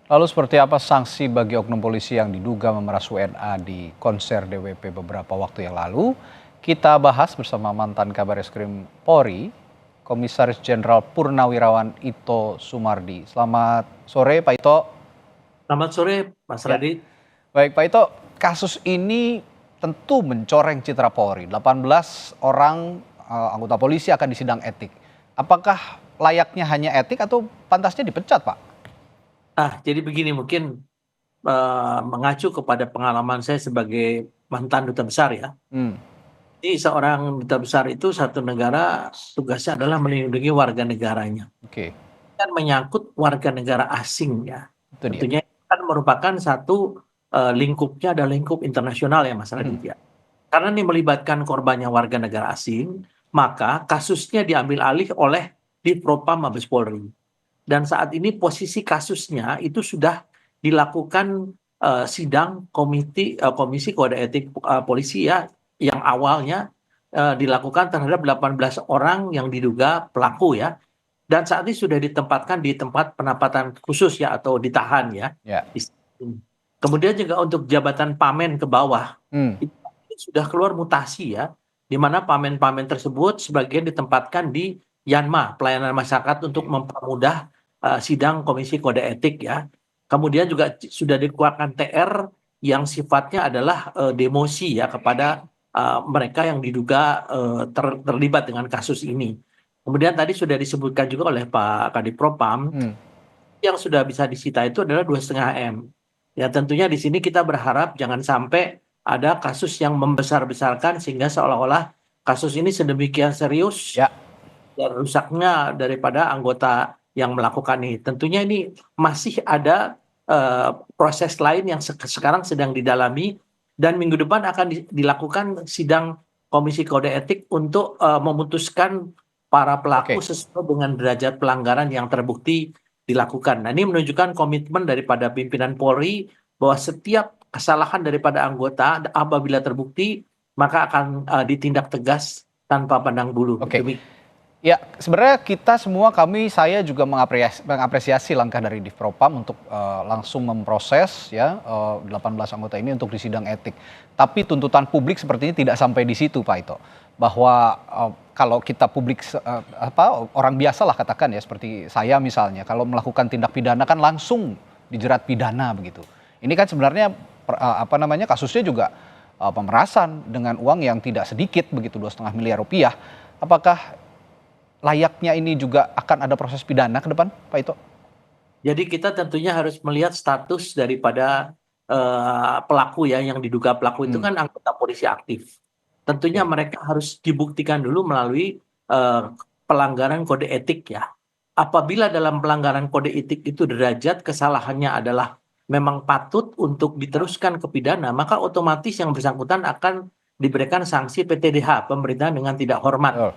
Lalu seperti apa sanksi bagi oknum polisi yang diduga memeras WNA di konser DWP beberapa waktu yang lalu? Kita bahas bersama mantan Kabar Eskrim Polri, Komisaris Jenderal Purnawirawan Ito Sumardi. Selamat sore Pak Ito. Selamat sore, Mas Ya, Radit. baik Pak Ito, kasus ini tentu mencoreng citra Polri. 18 orang anggota polisi akan disidang etik. Apakah layaknya hanya etik atau pantasnya dipecat, Pak? Jadi begini mungkin mengacu kepada pengalaman saya sebagai mantan duta besar ya. Hmm, Jadi seorang duta besar itu satu negara tugasnya adalah melindungi warga negaranya. oke, Kan menyangkut warga negara asing ya. itu dia. Tentunya kan merupakan satu lingkupnya adalah lingkup internasional ya Mas Mhm. Radit ya. Karena ini melibatkan korbannya warga negara asing, maka kasusnya diambil alih oleh Divpropam Mabes Polri. Dan saat ini posisi kasusnya itu sudah dilakukan sidang komisi kode etik polisi ya, yang awalnya dilakukan terhadap 18 orang yang diduga pelaku ya, dan saat ini sudah ditempatkan di tempat penempatan khusus ya, atau ditahan ya. Ya. Kemudian juga untuk jabatan pamen ke bawah, Hmm. itu sudah keluar mutasi ya, di mana pamen-pamen tersebut sebagian ditempatkan di Yanma, pelayanan masyarakat, untuk Oke. mempermudah sidang komisi kode etik ya. Kemudian juga sudah dikeluarkan TR yang sifatnya adalah demosi ya kepada mereka yang diduga terlibat dengan kasus ini. Kemudian tadi sudah disebutkan juga oleh Pak Kadipropam, Hmm. yang sudah bisa disita itu adalah 2,5 M. Ya tentunya di sini kita berharap jangan sampai ada kasus yang membesar-besarkan sehingga seolah-olah kasus ini sedemikian serius Ya. dan rusaknya daripada anggota yang melakukan ini. Tentunya ini masih ada proses lain yang sekarang sedang didalami, dan minggu depan akan dilakukan sidang Komisi Kode Etik untuk memutuskan para pelaku Oke. sesuai dengan derajat pelanggaran yang terbukti dilakukan. Nah, ini menunjukkan komitmen daripada pimpinan Polri bahwa setiap kesalahan daripada anggota apabila terbukti maka akan ditindak tegas tanpa pandang bulu. Oke. Demikian. Ya, sebenarnya kita semua, saya juga mengapresiasi langkah dari Divpropam untuk langsung memproses ya 18 anggota ini untuk disidang etik. Tapi tuntutan publik sepertinya tidak sampai di situ, Pak Ito. Bahwa kalau kita publik orang biasa lah katakan ya, seperti saya misalnya, kalau melakukan tindak pidana kan langsung dijerat pidana begitu. Ini kan sebenarnya kasusnya juga pemerasan dengan uang yang tidak sedikit begitu, 2,5 miliar rupiah. Apakah layaknya ini juga akan ada proses pidana ke depan, Pak Ito? Jadi kita tentunya harus melihat status daripada pelaku ya, yang diduga pelaku itu Hmm, kan anggota polisi aktif. Tentunya oke. mereka harus dibuktikan dulu melalui eh, pelanggaran kode etik ya. Apabila dalam pelanggaran kode etik itu derajat kesalahannya adalah memang patut untuk diteruskan ke pidana, maka otomatis yang bersangkutan akan diberikan sanksi PTDH, pemerintahan dengan tidak hormat. Betul.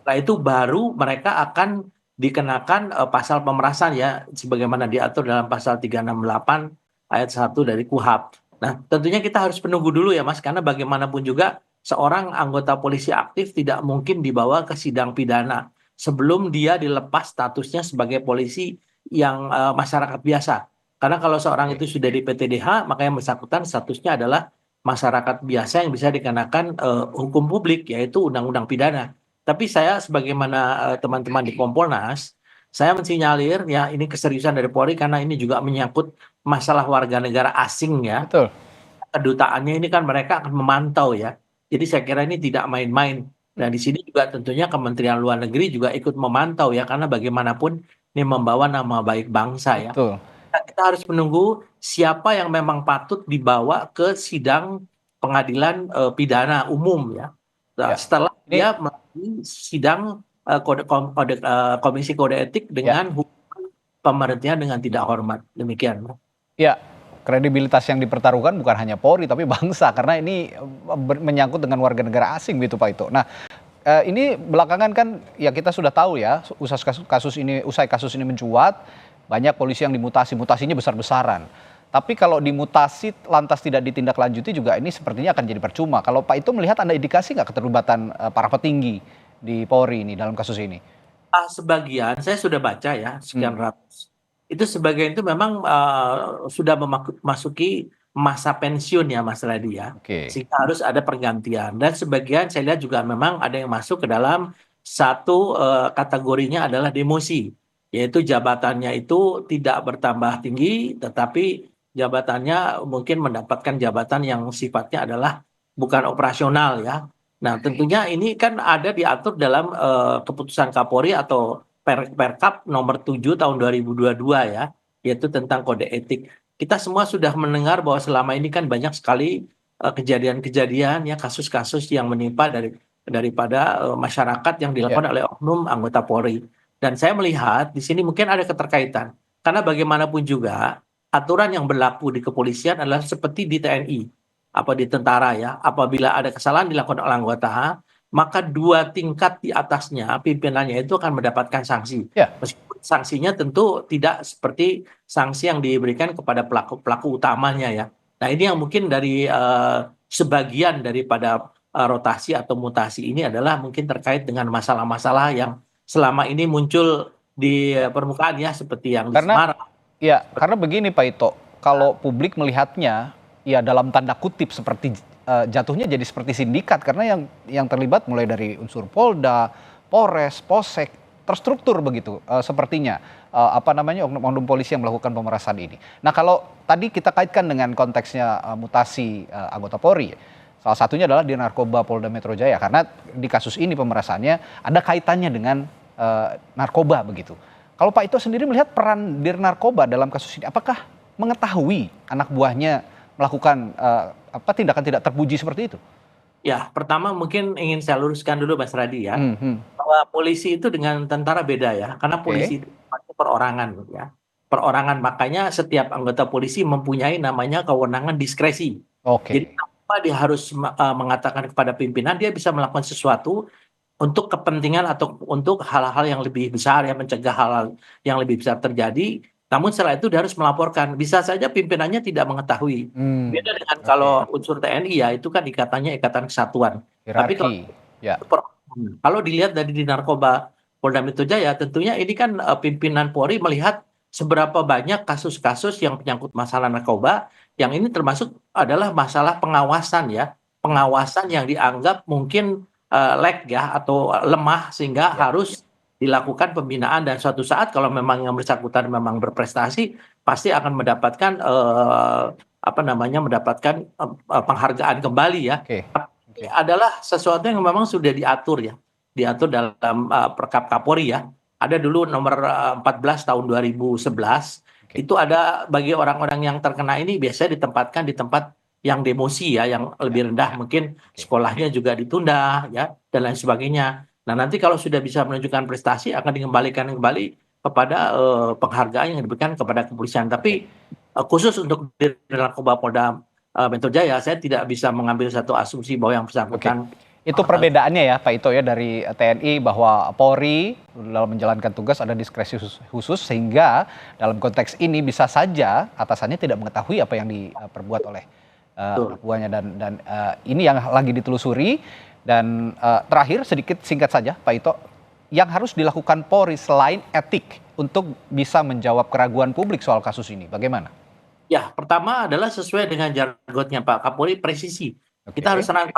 Setelah itu baru mereka akan dikenakan pasal pemerasan ya, sebagaimana diatur dalam pasal 368 ayat 1 dari KUHP. Nah, tentunya kita harus menunggu dulu ya Mas, karena bagaimanapun juga seorang anggota polisi aktif tidak mungkin dibawa ke sidang pidana sebelum dia dilepas statusnya sebagai polisi yang masyarakat biasa. Karena kalau seorang Oke. itu sudah di PTDH, maka yang bersangkutan statusnya adalah masyarakat biasa yang bisa dikenakan hukum publik, yaitu undang-undang pidana. Tapi saya sebagaimana teman-teman di Kompolnas, saya mensinyalir ya ini keseriusan dari Polri karena ini juga menyangkut masalah warga negara asing ya. Betul. Kedutaannya ini kan mereka akan memantau ya. Jadi saya kira ini tidak main-main. Nah, di sini juga tentunya Kementerian Luar Negeri juga ikut memantau ya, karena bagaimanapun ini membawa nama baik bangsa ya. Betul. Nah, kita harus menunggu siapa yang memang patut dibawa ke sidang pengadilan pidana umum ya. Nah, Ya. setelah Ini dia melalui sidang komisi kode etik ya, dengan hukuman pemberhentian dengan tidak hormat. Demikian. ya, kredibilitas yang dipertaruhkan bukan hanya Polri tapi bangsa karena ini menyangkut dengan warga negara asing gitu, Pak Ito. Nah, ini belakangan kan ya kita sudah tahu ya, usai kasus ini mencuat, banyak polisi yang mutasinya besar-besaran. Tapi kalau dimutasi lantas tidak ditindaklanjuti juga ini sepertinya akan jadi percuma. Kalau Pak Ito melihat ada indikasi nggak keterlibatan para petinggi di Polri ini dalam kasus ini? Sebagian saya sudah baca ya, sekian Hmm, ratus. itu sebagian itu memang sudah memasuki masa pensiun ya Mas Radi ya, Oke. sehingga harus ada pergantian dan sebagian saya lihat juga memang ada yang masuk ke dalam satu, kategorinya adalah demosi, yaitu jabatannya itu tidak bertambah tinggi, tetapi jabatannya mungkin mendapatkan jabatan yang sifatnya adalah bukan operasional ya. Nah tentunya ini kan ada diatur dalam, keputusan Kapolri atau Perkap nomor 7 tahun 2022 ya, yaitu tentang kode etik. Kita semua sudah mendengar bahwa selama ini kan banyak sekali, kejadian-kejadian ya, kasus-kasus yang menimpa daripada, masyarakat yang Ya. dilakukan oleh oknum anggota Polri. Dan saya melihat di sini mungkin ada keterkaitan, karena bagaimanapun juga aturan yang berlaku di kepolisian adalah seperti di TNI, apa di tentara ya, apabila ada kesalahan dilakukan oleh anggota, maka 2 tingkat di atasnya, pimpinannya itu akan mendapatkan sanksi. Ya. Meskipun sanksinya tentu tidak seperti sanksi yang diberikan kepada pelaku-pelaku utamanya ya. Nah ini yang mungkin dari, sebagian daripada, rotasi atau mutasi ini adalah mungkin terkait dengan masalah-masalah yang selama ini muncul di Ya. permukaan ya, seperti yang di Karena Semarang. ya, karena begini Pak Ito, kalau publik melihatnya ya dalam tanda kutip seperti jatuhnya jadi seperti sindikat karena yang terlibat mulai dari unsur Polda, Polres, Polsek terstruktur begitu sepertinya apa namanya oknum-oknum polisi yang melakukan pemerasan ini. Nah, kalau tadi kita kaitkan dengan konteksnya mutasi anggota Polri, salah satunya adalah di Narkoba Polda Metro Jaya karena di kasus ini pemerasannya ada kaitannya dengan narkoba begitu. Kalau Pak Ito sendiri melihat peran Dir Narkoba dalam kasus ini, apakah mengetahui anak buahnya melakukan tindakan tidak terpuji seperti itu? Ya, pertama mungkin ingin saya luruskan dulu Mas Radi ya, Mhm. bahwa polisi itu dengan tentara beda ya, karena Oke, polisi itu sifatnya perorangan ya. Perorangan, makanya setiap anggota polisi mempunyai namanya kewenangan diskresi. Jadi oke, tanpa dia harus mengatakan kepada pimpinan, dia bisa melakukan sesuatu untuk kepentingan atau untuk hal-hal yang lebih besar ya, mencegah hal-hal yang lebih besar terjadi, namun setelah itu dia harus melaporkan. Bisa saja pimpinannya tidak mengetahui. Beda dengan oke, kalau unsur TNI ya, itu kan ikatannya ikatan kesatuan. Tapi kalau hierarki, ya, kalau dilihat dari di Narkoba Polda Metro Jaya, tentunya ini kan, pimpinan Polri melihat seberapa banyak kasus-kasus yang menyangkut masalah narkoba, yang ini termasuk adalah masalah pengawasan ya, pengawasan yang dianggap mungkin, lag ya atau lemah sehingga ya, harus dilakukan pembinaan dan suatu saat kalau memang yang bersangkutan memang berprestasi, pasti akan mendapatkan, apa namanya, mendapatkan, penghargaan kembali ya. oke, Ini oke, adalah sesuatu yang memang sudah diatur ya, diatur dalam, Perkap Kapolri ya. Ada dulu nomor, 14 tahun 2011, oke, itu ada bagi orang-orang yang terkena ini biasanya ditempatkan di tempat yang demosi ya, yang ya, lebih rendah, mungkin oke. sekolahnya juga ditunda ya, dan lain sebagainya. Nah nanti kalau sudah bisa menunjukkan prestasi akan dikembalikan kembali kepada, penghargaan yang diberikan kepada kepolisian. Oke. Tapi, khusus untuk di Narkoba Polda, Metro Jaya, saya tidak bisa mengambil satu asumsi bahwa yang Oke, bersangkutan, itu perbedaannya ya Pak Ito ya dari TNI bahwa Polri dalam menjalankan tugas ada diskresi khusus sehingga dalam konteks ini bisa saja atasannya tidak mengetahui apa yang diperbuat oleh anak betul. buahnya dan ini yang lagi ditelusuri dan terakhir sedikit singkat saja Pak Ito, yang harus dilakukan Polri selain etik untuk bisa menjawab keraguan publik soal kasus ini bagaimana? Ya, pertama adalah sesuai dengan jargonnya Pak Kapolri, presisi. Kita harus Oke,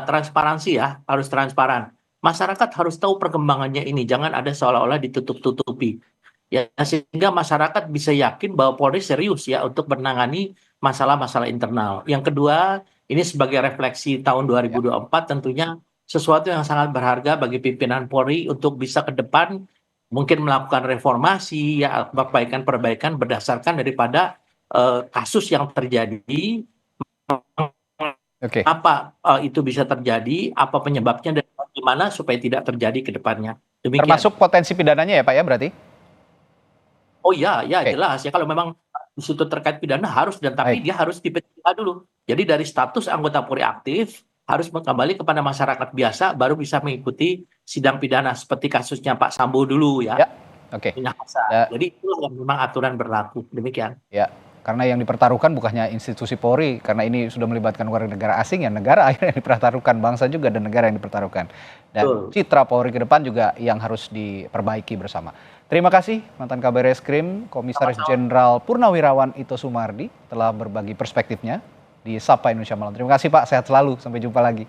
transparansi ya, harus transparan. Masyarakat harus tahu perkembangannya ini, jangan ada seolah-olah ditutup-tutupi. Ya, sehingga masyarakat bisa yakin bahwa Polri serius ya untuk menangani masalah-masalah internal. Yang kedua, ini sebagai refleksi tahun ya, 2024 tentunya sesuatu yang sangat berharga bagi pimpinan Polri untuk bisa ke depan mungkin melakukan reformasi ya, perbaikan-perbaikan berdasarkan daripada kasus yang terjadi, oke. apa itu bisa terjadi, apa penyebabnya dan bagaimana supaya tidak terjadi ke depannya. Demikian. Termasuk potensi pidananya ya Pak ya berarti? Oh ya, ya Oke, jelas ya kalau memang di situ terkait pidana harus dan tapi baik. dia harus di P3 dulu. Jadi dari status anggota Polri aktif harus kembali kepada masyarakat biasa baru bisa mengikuti sidang pidana seperti kasusnya Pak Sambo dulu ya, Ya, oke. Minahasa. Ya, Jadi itulah yang memang aturan berlaku. Demikian. ya, karena yang dipertaruhkan bukannya institusi Polri, karena ini sudah melibatkan warga negara asing, ya negara akhirnya yang dipertaruhkan, bangsa juga dan negara yang dipertaruhkan. Dan Betul. citra Polri ke depan juga yang harus diperbaiki bersama. Terima kasih mantan Kabar Eskrim Komisaris Jenderal Purnawirawan Ito Sumardi telah berbagi perspektifnya di Sapa Indonesia Malam. Terima kasih Pak, sehat selalu, sampai jumpa lagi.